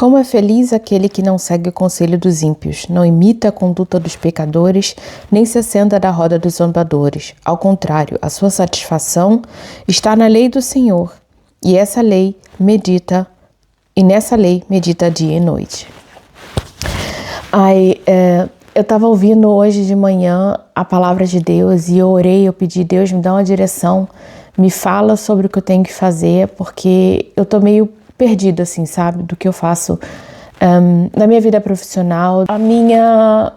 Como é feliz aquele que não segue o conselho dos ímpios, não imita a conduta dos pecadores, nem se assenta da roda dos zombadores. Ao contrário, a sua satisfação está na lei do Senhor, e nessa lei medita dia e noite. Eu estava ouvindo hoje de manhã a palavra de Deus e eu orei, eu pedi, Deus, me dá uma direção, me fala sobre o que eu tenho que fazer, porque eu tô meio perdida, assim, sabe, do que eu faço na minha vida profissional. A minha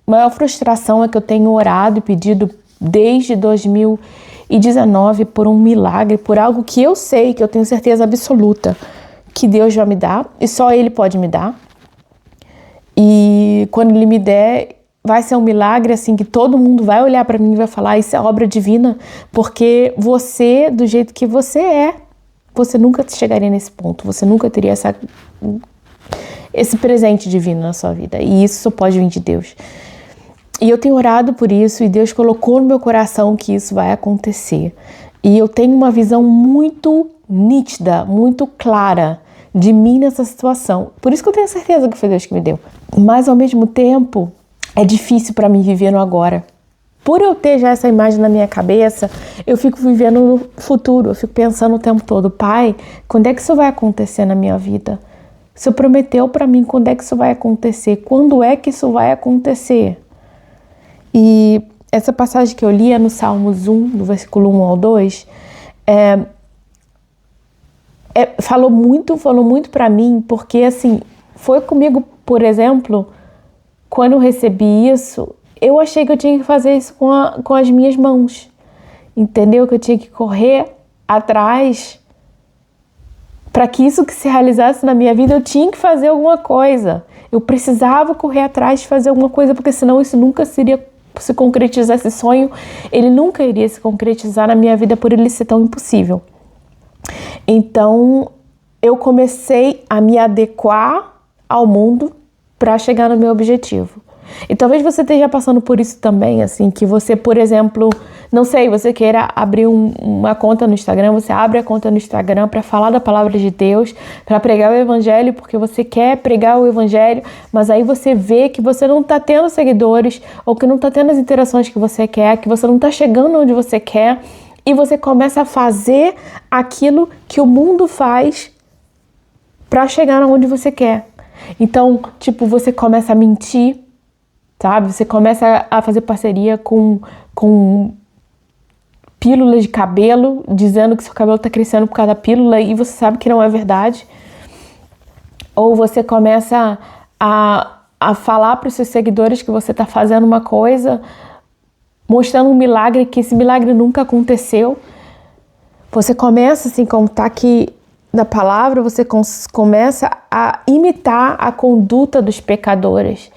maior frustração é que eu tenho orado e pedido desde 2019 por um milagre, por algo que eu sei, que eu tenho certeza absoluta que Deus vai me dar e só Ele pode me dar. E quando Ele me der, vai ser um milagre, assim, que todo mundo vai olhar para mim e vai falar, isso é obra divina, porque você, do jeito que você é, você nunca chegaria nesse ponto, você nunca teria esse presente divino na sua vida, e isso só pode vir de Deus. E eu tenho orado por isso, e Deus colocou no meu coração que isso vai acontecer. E eu tenho uma visão muito nítida, muito clara de mim nessa situação. Por isso que eu tenho certeza que foi Deus que me deu. Mas, ao mesmo tempo, é difícil para mim viver no agora. Por eu ter já essa imagem na minha cabeça, eu fico vivendo no futuro, eu fico pensando o tempo todo, Pai, quando é que isso vai acontecer na minha vida? O Senhor prometeu para mim, quando é que isso vai acontecer? Quando é que isso vai acontecer? E essa passagem que eu li é no Salmos 1, do versículo 1 ao 2, falou muito para mim, porque assim, foi comigo, por exemplo, quando eu recebi isso, eu achei que eu tinha que fazer isso com as minhas mãos, entendeu? Que eu tinha que correr atrás para que isso que se realizasse na minha vida, eu tinha que fazer alguma coisa. Eu precisava correr atrás de fazer alguma coisa, porque senão isso nunca seria se concretizar, esse sonho, ele nunca iria se concretizar na minha vida por ele ser tão impossível. Então, eu comecei a me adequar ao mundo para chegar no meu objetivo. E talvez você esteja passando por isso também, assim, que você, por exemplo, não sei, você queira abrir uma conta no Instagram, você abre a conta no Instagram para falar da palavra de Deus, para pregar o evangelho, porque você quer pregar o evangelho, mas aí você vê que você não está tendo seguidores, ou que não está tendo as interações que você quer, que você não está chegando onde você quer, e você começa a fazer aquilo que o mundo faz para chegar onde você quer. Então, tipo, você começa a mentir, sabe? Você começa a fazer parceria com pílulas de cabelo, dizendo que seu cabelo está crescendo por causa da pílula e você sabe que não é verdade. Ou você começa a falar para os seus seguidores que você está fazendo uma coisa, mostrando um milagre, que esse milagre nunca aconteceu. Você começa, assim, como está aqui na palavra, você começa a imitar a conduta dos pecadores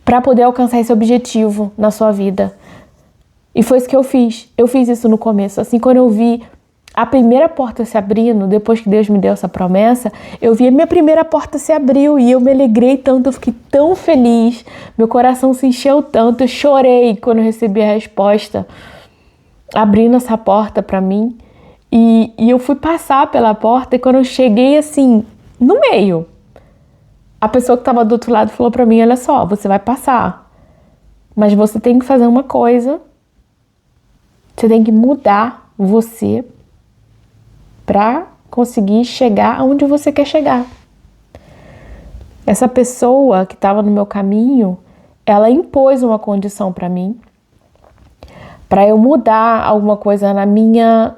para poder alcançar esse objetivo na sua vida. E foi isso que eu fiz. Eu fiz isso no começo. Assim, quando eu vi a primeira porta se abrindo, depois que Deus me deu essa promessa, eu vi a minha primeira porta se abriu e eu me alegrei tanto, eu fiquei tão feliz, meu coração se encheu tanto, eu chorei quando eu recebi a resposta, abrindo essa porta para mim. E eu fui passar pela porta e quando eu cheguei assim, no meio, a pessoa que estava do outro lado falou para mim, olha só, você vai passar, mas você tem que fazer uma coisa, você tem que mudar você para conseguir chegar aonde você quer chegar. Essa pessoa que estava no meu caminho, ela impôs uma condição para mim, para eu mudar alguma coisa na minha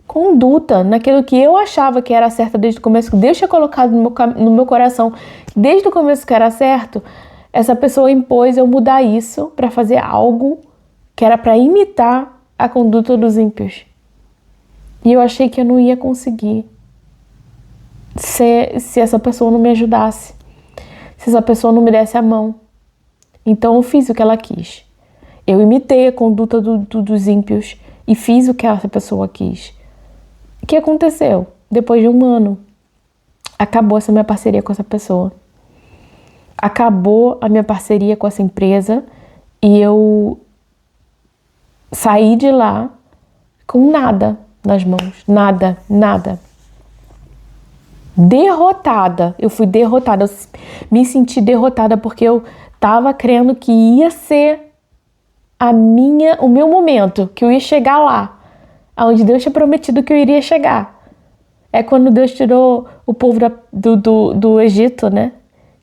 conduta, naquilo que eu achava que era certo desde o começo, que Deus tinha colocado no meu coração, desde o começo que era certo. Essa pessoa impôs eu mudar isso para fazer algo que era para imitar a conduta dos ímpios. E eu achei que eu não ia conseguir se essa pessoa não me ajudasse, se essa pessoa não me desse a mão. Então eu fiz o que ela quis. Eu imitei a conduta dos ímpios e fiz o que essa pessoa quis. O que aconteceu? Depois de 1 ano, acabou essa minha parceria com essa pessoa. Acabou a minha parceria com essa empresa e eu saí de lá com nada nas mãos. Nada. derrotada. Eu fui derrotada, eu me senti derrotada porque eu estava crendo que ia ser o meu momento, que eu ia chegar lá, aonde Deus tinha prometido que eu iria chegar. É quando Deus tirou o povo do Egito, né?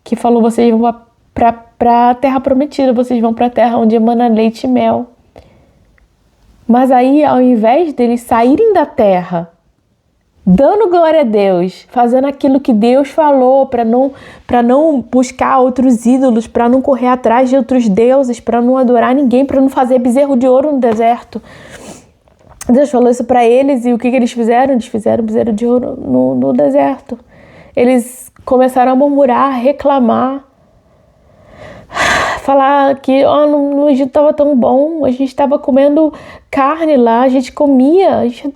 Que falou, vocês vão para a terra prometida, vocês vão para a terra onde emana leite e mel. Mas aí, ao invés deles saírem da terra, dando glória a Deus, fazendo aquilo que Deus falou, para não buscar outros ídolos, para não correr atrás de outros deuses, para não adorar ninguém, para não fazer bezerro de ouro no deserto. Deus falou isso para eles e o que eles fizeram? Eles fizeram bezerro de ouro no deserto. Eles começaram a murmurar, a reclamar, falar que no Egito estava tão bom, a gente estava comendo carne lá, a gente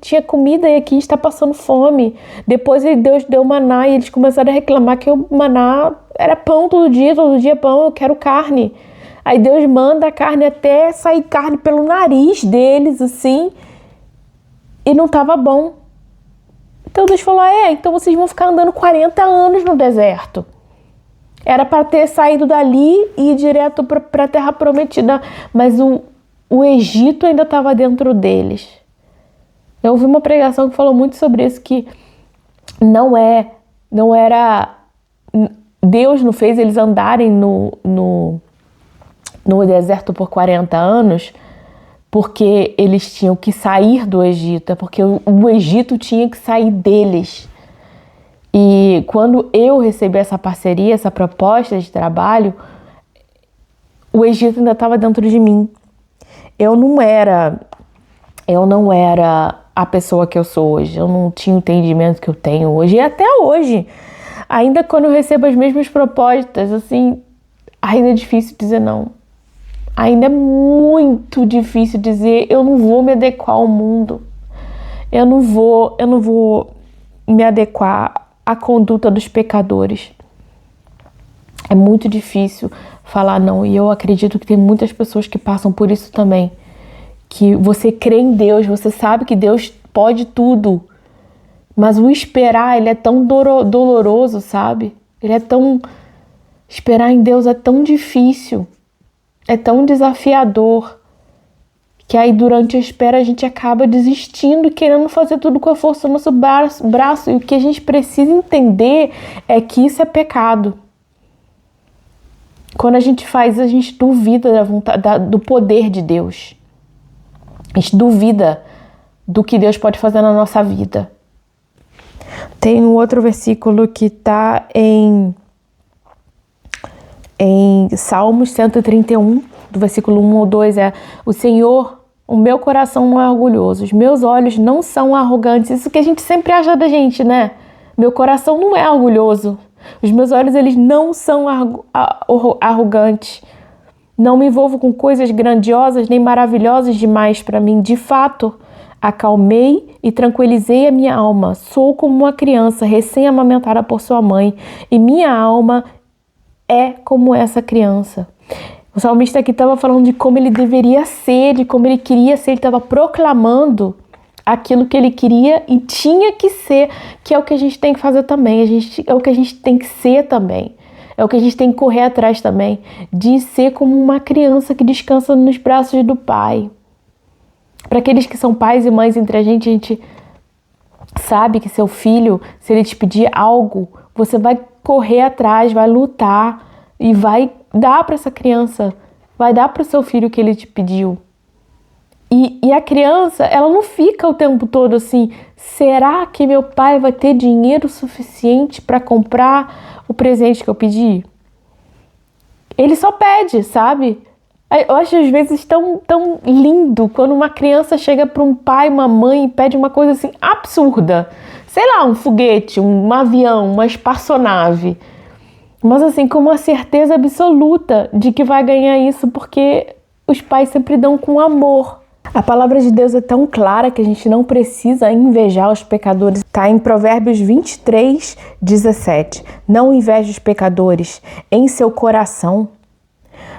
tinha comida e aqui a gente está passando fome. Depois Deus deu maná e eles começaram a reclamar que o maná era pão todo dia pão, eu quero carne. Aí Deus manda a carne até sair carne pelo nariz deles, assim, e não estava bom. Então Deus falou, então vocês vão ficar andando 40 anos no deserto. Era para ter saído dali e ir direto para a terra prometida, mas o Egito ainda estava dentro deles. Eu ouvi uma pregação que falou muito sobre isso, que Deus não fez eles andarem no deserto por 40 anos porque eles tinham que sair do Egito, é porque o Egito tinha que sair deles. E quando eu recebi essa parceria, essa proposta de trabalho, o Egito ainda estava dentro de mim. Eu não era a pessoa que eu sou hoje. Eu não tinha o entendimento que eu tenho hoje. E até hoje, ainda quando eu recebo as mesmas propostas, assim, ainda é difícil dizer não. Ainda é muito difícil dizer, eu não vou me adequar ao mundo. Eu não vou me adequar a conduta dos pecadores. É muito difícil falar não, e eu acredito que tem muitas pessoas que passam por isso também, que você crê em Deus, você sabe que Deus pode tudo, mas o esperar, ele é tão doloroso, sabe? Esperar em Deus é tão difícil, é tão desafiador, que aí durante a espera a gente acaba desistindo, querendo fazer tudo com a força do nosso braço. E o que a gente precisa entender é que isso é pecado. Quando a gente faz, a gente duvida da vontade, do poder de Deus. A gente duvida do que Deus pode fazer na nossa vida. Tem um outro versículo que está em Salmos 131, do versículo 1 ou 2, o Senhor, o meu coração não é orgulhoso, os meus olhos não são arrogantes. Isso que a gente sempre acha da gente, né? Meu coração não é orgulhoso, os meus olhos, eles não são arrogantes. Não me envolvo com coisas grandiosas nem maravilhosas demais para mim. De fato, acalmei e tranquilizei a minha alma. Sou como uma criança recém-amamentada por sua mãe, e minha alma é como essa criança. O salmista aqui estava falando de como ele deveria ser, de como ele queria ser. Ele estava proclamando aquilo que ele queria e tinha que ser, que é o que a gente tem que fazer também. É o que a gente tem que ser também. É o que a gente tem que correr atrás também, de ser como uma criança que descansa nos braços do pai. Para aqueles que são pais e mães entre a gente sabe que seu filho, se ele te pedir algo, você vai correr atrás, vai lutar e vai dar para essa criança, vai dar para o seu filho o que ele te pediu. E a criança, ela não fica o tempo todo assim, será que meu pai vai ter dinheiro suficiente para comprar o presente que eu pedi? Ele só pede, sabe? Eu acho às vezes tão lindo quando uma criança chega para um pai, uma mãe e pede uma coisa assim absurda. Sei lá, um foguete, um avião, uma espaçonave. Mas assim, com uma certeza absoluta de que vai ganhar isso, porque os pais sempre dão com amor. A palavra de Deus é tão clara que a gente não precisa invejar os pecadores. Está em Provérbios 23, 17. Não inveje os pecadores em seu coração.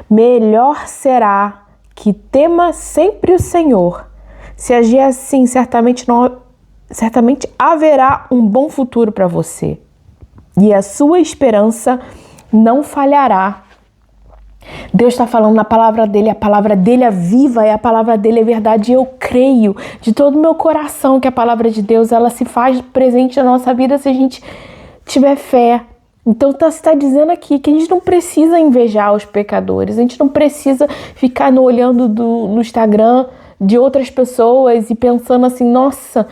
Melhor será que tema sempre o Senhor. Se agir assim, certamente haverá um bom futuro para você. e a sua esperança não falhará. Deus está falando na palavra dele, a palavra dele é viva e a palavra dele é verdade. E eu creio de todo o meu coração que a palavra de Deus, ela se faz presente na nossa vida se a gente tiver fé. Então você está dizendo aqui que a gente não precisa invejar os pecadores, a gente não precisa ficar olhando no Instagram de outras pessoas e pensando assim, nossa,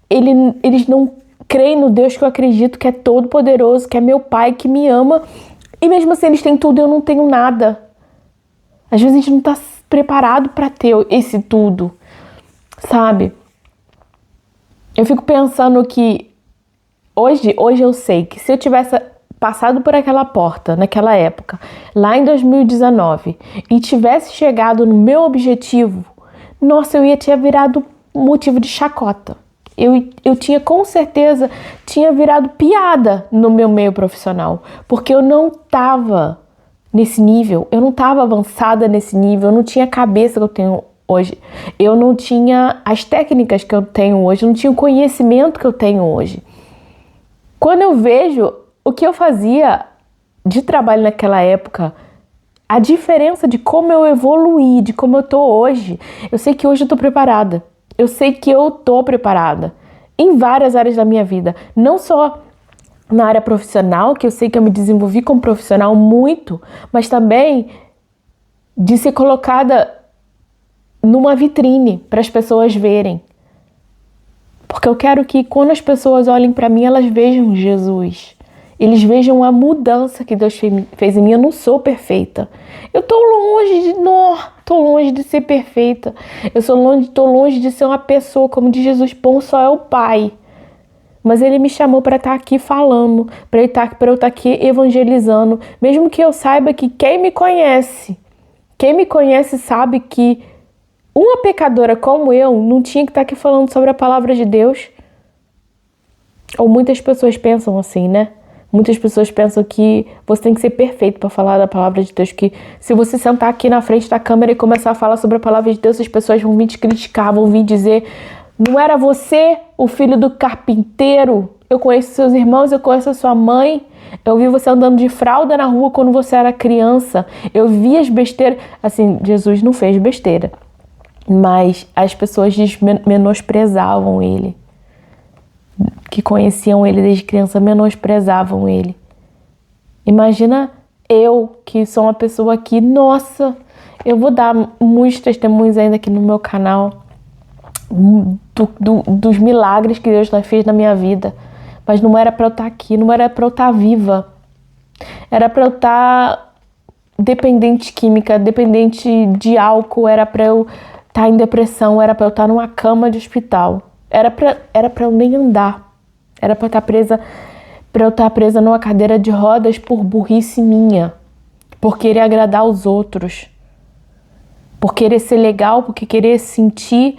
eles não creem no Deus que eu acredito, que é todo poderoso, que é meu Pai, que me ama, e mesmo assim eles têm tudo e eu não tenho nada. Às vezes a gente não está preparado para ter esse tudo, sabe? Eu fico pensando que hoje eu sei que se eu tivesse passado por aquela porta naquela época, lá em 2019, e tivesse chegado no meu objetivo, nossa, eu ia ter virado motivo de chacota. Eu tinha com certeza virado piada no meu meio profissional, porque eu não estava nesse nível, eu não estava avançada nesse nível, eu não tinha a cabeça que eu tenho hoje, eu não tinha as técnicas que eu tenho hoje, eu não tinha o conhecimento que eu tenho hoje. Quando eu vejo o que eu fazia de trabalho naquela época, a diferença de como eu evoluí, de como eu tô hoje, eu sei que hoje eu tô preparada. Eu sei que eu tô preparada em várias áreas da minha vida, não só na área profissional, que eu sei que eu me desenvolvi como profissional muito, mas também de ser colocada numa vitrine para as pessoas verem. Porque eu quero que quando as pessoas olhem para mim, elas vejam Jesus. Eles vejam a mudança que Deus fez em mim. Eu não sou perfeita. Eu tô longe de ser perfeita. Tô longe de ser uma pessoa como de Jesus. Bom só é o Pai. Mas Ele me chamou para estar aqui falando, para eu estar aqui evangelizando. Mesmo que eu saiba que quem me conhece sabe que uma pecadora como eu não tinha que estar aqui falando sobre a palavra de Deus. Ou muitas pessoas pensam assim, né? Muitas pessoas pensam que você tem que ser perfeito para falar da palavra de Deus, que se você sentar aqui na frente da câmera e começar a falar sobre a palavra de Deus, as pessoas vão vir te criticar, vão vir dizer, não era você o filho do carpinteiro? Eu conheço seus irmãos, eu conheço a sua mãe, eu vi você andando de fralda na rua quando você era criança, eu vi as besteiras, assim, Jesus não fez besteira, mas as pessoas menosprezavam ele. Que conheciam ele desde criança menosprezavam ele. Imagina eu, que sou uma pessoa que, nossa, eu vou dar muitos testemunhos ainda aqui no meu canal dos milagres que Deus fez na minha vida, mas não era para eu estar aqui, não era para eu estar viva, era para eu estar dependente de química, dependente de álcool, era para eu estar em depressão, era para eu estar numa cama de hospital. Era pra eu nem andar. Era pra eu estar presa numa cadeira de rodas por burrice minha. Por querer agradar os outros. Por querer ser legal, por querer se sentir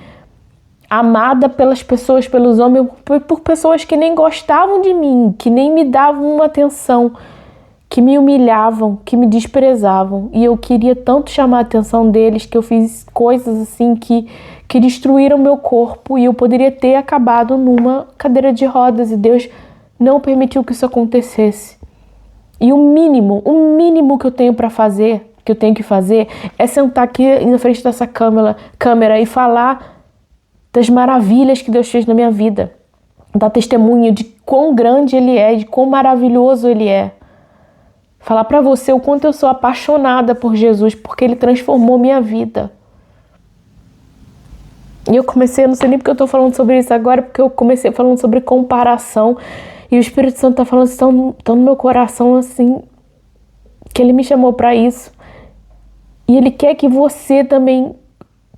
amada pelas pessoas, pelos homens, por pessoas que nem gostavam de mim, que nem me davam uma atenção, que me humilhavam, que me desprezavam. E eu queria tanto chamar a atenção deles que eu fiz coisas assim que destruíram meu corpo, e eu poderia ter acabado numa cadeira de rodas, e Deus não permitiu que isso acontecesse. E o mínimo que eu tenho para fazer, que eu tenho que fazer, é sentar aqui na frente dessa câmera e falar das maravilhas que Deus fez na minha vida, dar testemunho de quão grande Ele é, de quão maravilhoso Ele é. Falar para você o quanto eu sou apaixonada por Jesus, porque Ele transformou minha vida. E eu comecei, não sei nem porque eu tô falando sobre isso agora, porque eu comecei falando sobre comparação, e o Espírito Santo tá falando tão no meu coração, assim, que Ele me chamou para isso. E Ele quer que você também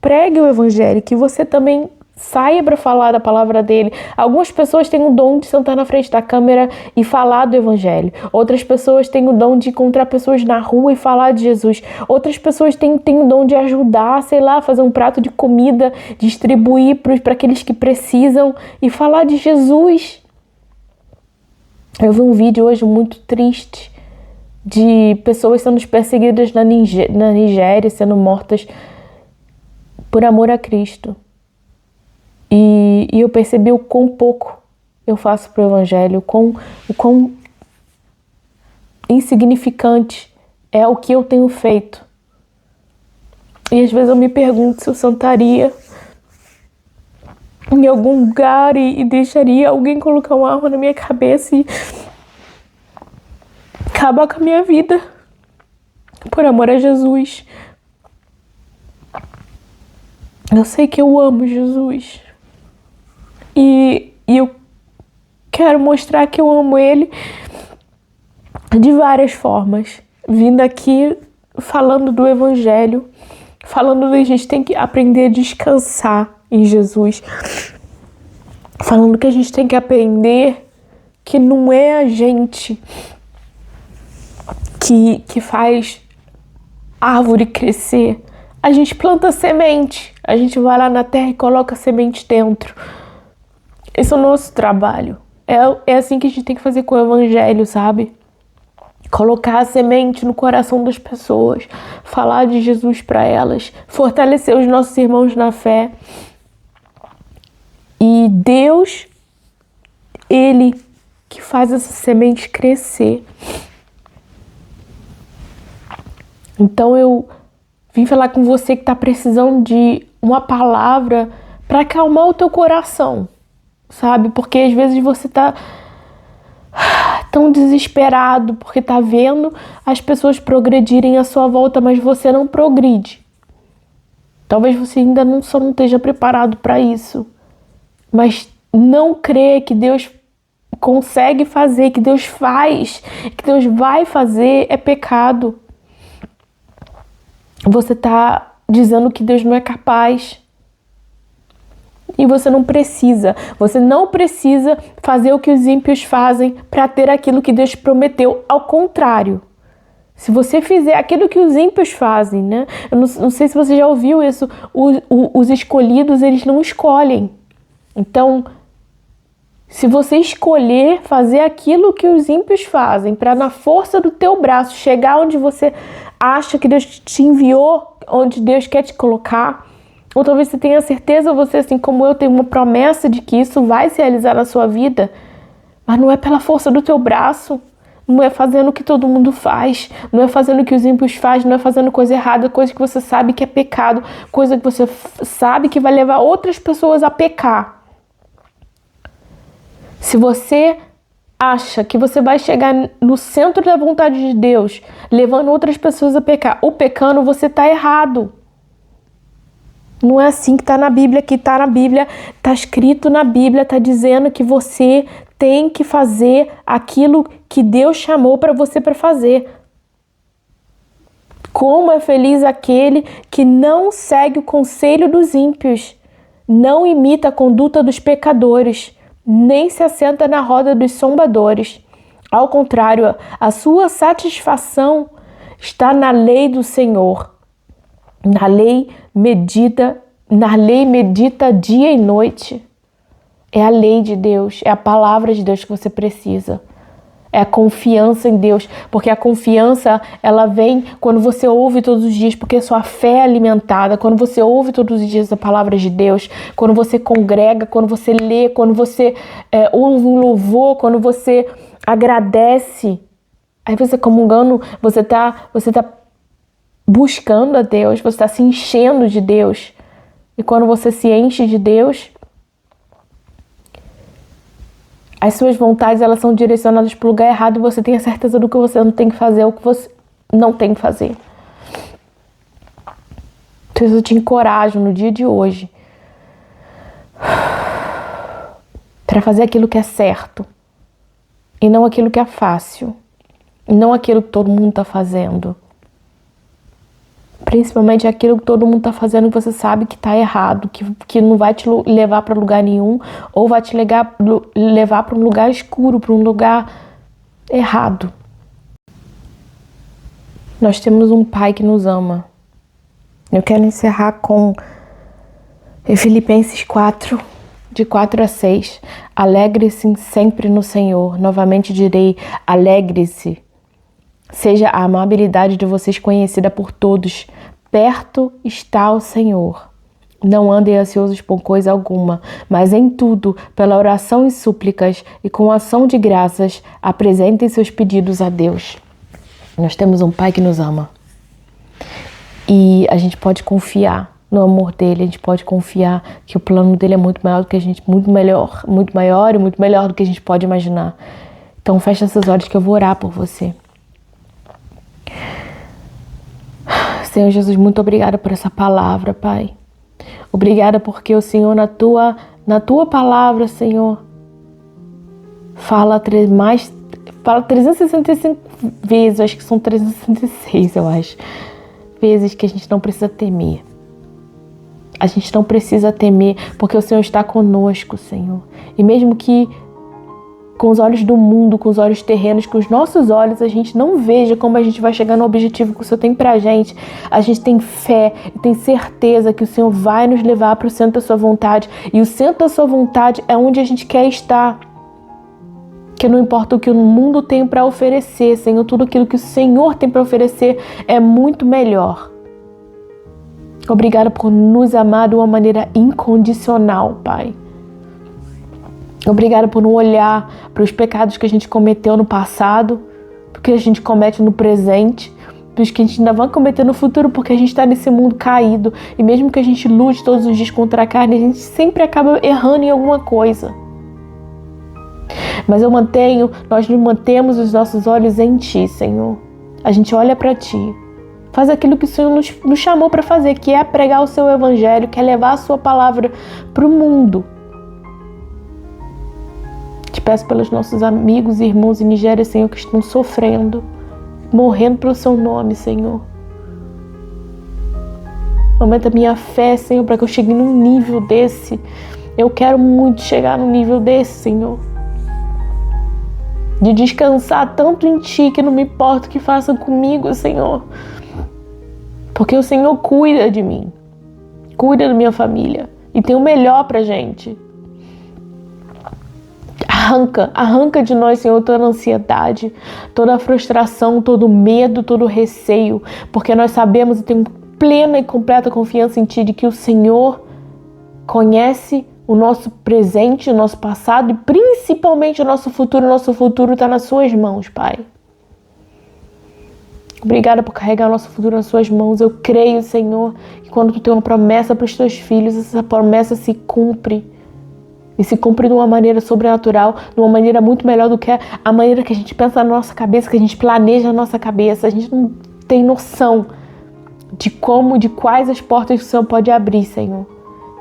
pregue o Evangelho, que você também saia para falar da palavra dele. Algumas pessoas têm o dom de sentar na frente da câmera e falar do Evangelho. Outras pessoas têm o dom de encontrar pessoas na rua e falar de Jesus. Outras pessoas têm o dom de ajudar, sei lá, fazer um prato de comida, distribuir para aqueles que precisam e falar de Jesus. Eu vi um vídeo hoje muito triste de pessoas sendo perseguidas na Nigéria, sendo mortas por amor a Cristo. E eu percebi o quão pouco eu faço pro Evangelho, o quão insignificante é o que eu tenho feito. E às vezes eu me pergunto se eu sentaria em algum lugar e deixaria alguém colocar uma arma na minha cabeça e acabar com a minha vida por amor a Jesus. Eu sei que eu amo Jesus e eu quero mostrar que eu amo Ele de várias formas, vindo aqui falando do Evangelho, falando que a gente tem que aprender a descansar em Jesus, falando que a gente tem que aprender que não é a gente que faz árvore crescer. A gente planta semente, a gente vai lá na terra e coloca a semente dentro. Esse é o nosso trabalho. É assim que a gente tem que fazer com o Evangelho, sabe? Colocar a semente no coração das pessoas, falar de Jesus para elas, fortalecer os nossos irmãos na fé. E Deus, Ele que faz essa semente crescer. Então eu vim falar com você que está precisando de uma palavra para acalmar o teu coração, sabe? Porque às vezes você está tão desesperado porque está vendo as pessoas progredirem à sua volta, mas você não progride. Talvez você ainda não esteja preparado para isso. Mas não crer que Deus consegue fazer, que Deus faz, que Deus vai fazer é pecado. Você está dizendo que Deus não é capaz. E você não precisa fazer o que os ímpios fazem para ter aquilo que Deus prometeu. Ao contrário, se você fizer aquilo que os ímpios fazem, né? Eu não sei se você já ouviu isso, os escolhidos, eles não escolhem. Então, se você escolher fazer aquilo que os ímpios fazem, para na força do teu braço chegar onde você acha que Deus te enviou, onde Deus quer te colocar, ou talvez você tenha certeza, ou você, assim como eu, tem uma promessa de que isso vai se realizar na sua vida, mas não é pela força do teu braço, não é fazendo o que todo mundo faz, não é fazendo o que os ímpios fazem, não é fazendo coisa errada, coisa que você sabe que é pecado, coisa que você sabe que vai levar outras pessoas a pecar. Se você acha que você vai chegar no centro da vontade de Deus, levando outras pessoas a pecar, ou pecando, você está errado. Não é assim que está na Bíblia, está escrito na Bíblia, está dizendo que você tem que fazer aquilo que Deus chamou para você para fazer. Como é feliz aquele que não segue o conselho dos ímpios, não imita a conduta dos pecadores, nem se assenta na roda dos zombadores. Ao contrário, a sua satisfação está na lei do Senhor. Na lei medita dia e noite. É a lei de Deus, é a palavra de Deus que você precisa. É a confiança em Deus, porque a confiança, ela vem quando você ouve todos os dias, porque a sua fé é alimentada, quando você ouve todos os dias a palavra de Deus, quando você congrega, quando você lê, quando você ouve um louvor, quando você agradece. Aí você comungando, você tá buscando a Deus, você está se enchendo de Deus. E quando você se enche de Deus, as suas vontades, elas são direcionadas para o lugar errado e você tem a certeza do que você não tem que fazer ou que você não tem que fazer. Então eu te encorajo no dia de hoje para fazer aquilo que é certo e não aquilo que é fácil, e não aquilo que todo mundo está fazendo. Principalmente aquilo que todo mundo está fazendo que você sabe que está errado, que não vai te levar para lugar nenhum, ou vai te levar para um lugar escuro, para um lugar errado. Nós temos um Pai que nos ama. Eu quero encerrar com Filipenses 4, de 4 a 6. Alegre-se sempre no Senhor. Novamente direi, alegre-se. Seja a amabilidade de vocês conhecida por todos. Perto está o Senhor. Não andem ansiosos por coisa alguma, mas em tudo, pela oração e súplicas e com ação de graças, apresentem seus pedidos a Deus. Nós temos um Pai que nos ama. E a gente pode confiar no amor dele, a gente pode confiar que o plano dele é muito maior do que a gente, muito maior e muito melhor do que a gente pode imaginar. Então fecha seus olhos que eu vou orar por você. Senhor Jesus, muito obrigada por essa palavra, Pai. Obrigada porque o Senhor, na tua palavra, Senhor, fala 365 vezes, acho que são 366, eu acho, vezes que a gente não precisa temer. A gente não precisa temer, porque o Senhor está conosco, Senhor. E mesmo que com os olhos do mundo, com os olhos terrenos, com os nossos olhos, a gente não veja como a gente vai chegar no objetivo que o Senhor tem pra gente. A gente tem fé e tem certeza que o Senhor vai nos levar para o centro da sua vontade. E o centro da sua vontade é onde a gente quer estar. Que não importa o que o mundo tem para oferecer, Senhor, tudo aquilo que o Senhor tem para oferecer é muito melhor. Obrigada por nos amar de uma maneira incondicional, Pai. Obrigada por não olhar para os pecados que a gente cometeu no passado, porque a gente comete no presente, dos que a gente ainda vai cometer no futuro, porque a gente está nesse mundo caído. E mesmo que a gente lute todos os dias contra a carne, a gente sempre acaba errando em alguma coisa. Mas nós nos mantemos os nossos olhos em Ti, Senhor. A gente olha para Ti. Faz aquilo que o Senhor nos chamou para fazer, que é pregar o Seu Evangelho, que é levar a Sua palavra para o mundo. Te peço pelos nossos amigos e irmãos em Nigéria, Senhor, que estão sofrendo, morrendo pelo Seu nome, Senhor. Aumenta a minha fé, Senhor, para que eu chegue num nível desse. Eu quero muito chegar num nível desse, Senhor. De descansar tanto em Ti que não me importa o que façam comigo, Senhor. Porque o Senhor cuida de mim, cuida da minha família e tem o melhor pra gente. Arranca de nós, Senhor, toda a ansiedade, toda a frustração, todo o medo, todo o receio, porque nós sabemos e temos plena e completa confiança em Ti de que o Senhor conhece o nosso presente, o nosso passado e principalmente o nosso futuro. O nosso futuro está nas Suas mãos, Pai. Obrigada por carregar o nosso futuro nas Suas mãos. Eu creio, Senhor, que quando Tu tem uma promessa para os Teus filhos, essa promessa se cumpre. E se cumpre de uma maneira sobrenatural, de uma maneira muito melhor do que a maneira que a gente pensa na nossa cabeça, que a gente planeja na nossa cabeça. A gente não tem noção de quais as portas que o Senhor pode abrir, Senhor.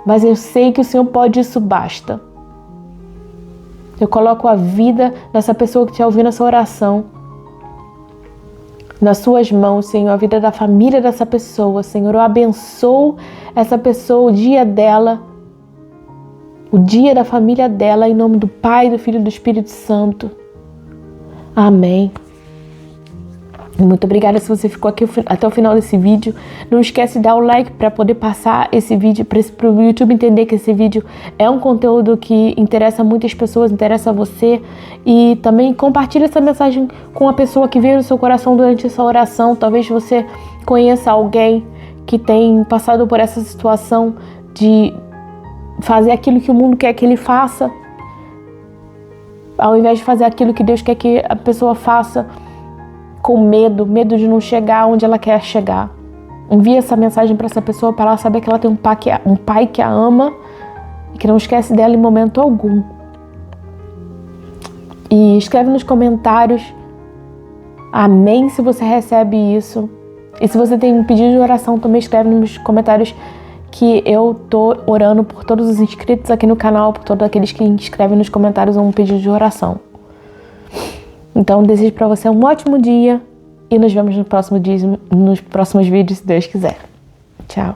Mas eu sei que o Senhor pode, isso basta. Eu coloco a vida dessa pessoa que está ouvindo essa oração nas Suas mãos, Senhor, a vida da família dessa pessoa, Senhor. Eu abençoo essa pessoa, o dia dela, o dia da família dela, em nome do Pai, do Filho e do Espírito Santo. Amém. Muito obrigada se você ficou aqui até o final desse vídeo. Não esquece de dar o like para poder passar esse vídeo, para o YouTube entender que esse vídeo é um conteúdo que interessa muitas pessoas, interessa a você. E também compartilha essa mensagem com a pessoa que veio no seu coração durante essa oração. Talvez você conheça alguém que tem passado por essa situação de fazer aquilo que o mundo quer que ele faça, ao invés de fazer aquilo que Deus quer que a pessoa faça, com medo de não chegar onde ela quer chegar. Envia essa mensagem para essa pessoa, para ela saber que ela tem um pai que a ama e que não esquece dela em momento algum. E escreve nos comentários amém se você recebe isso. E se você tem um pedido de oração, também escreve nos comentários que eu tô orando por todos os inscritos aqui no canal, por todos aqueles que escrevem nos comentários um pedido de oração. Então, desejo para você um ótimo dia e nos vemos nos próximos vídeos, se Deus quiser. Tchau.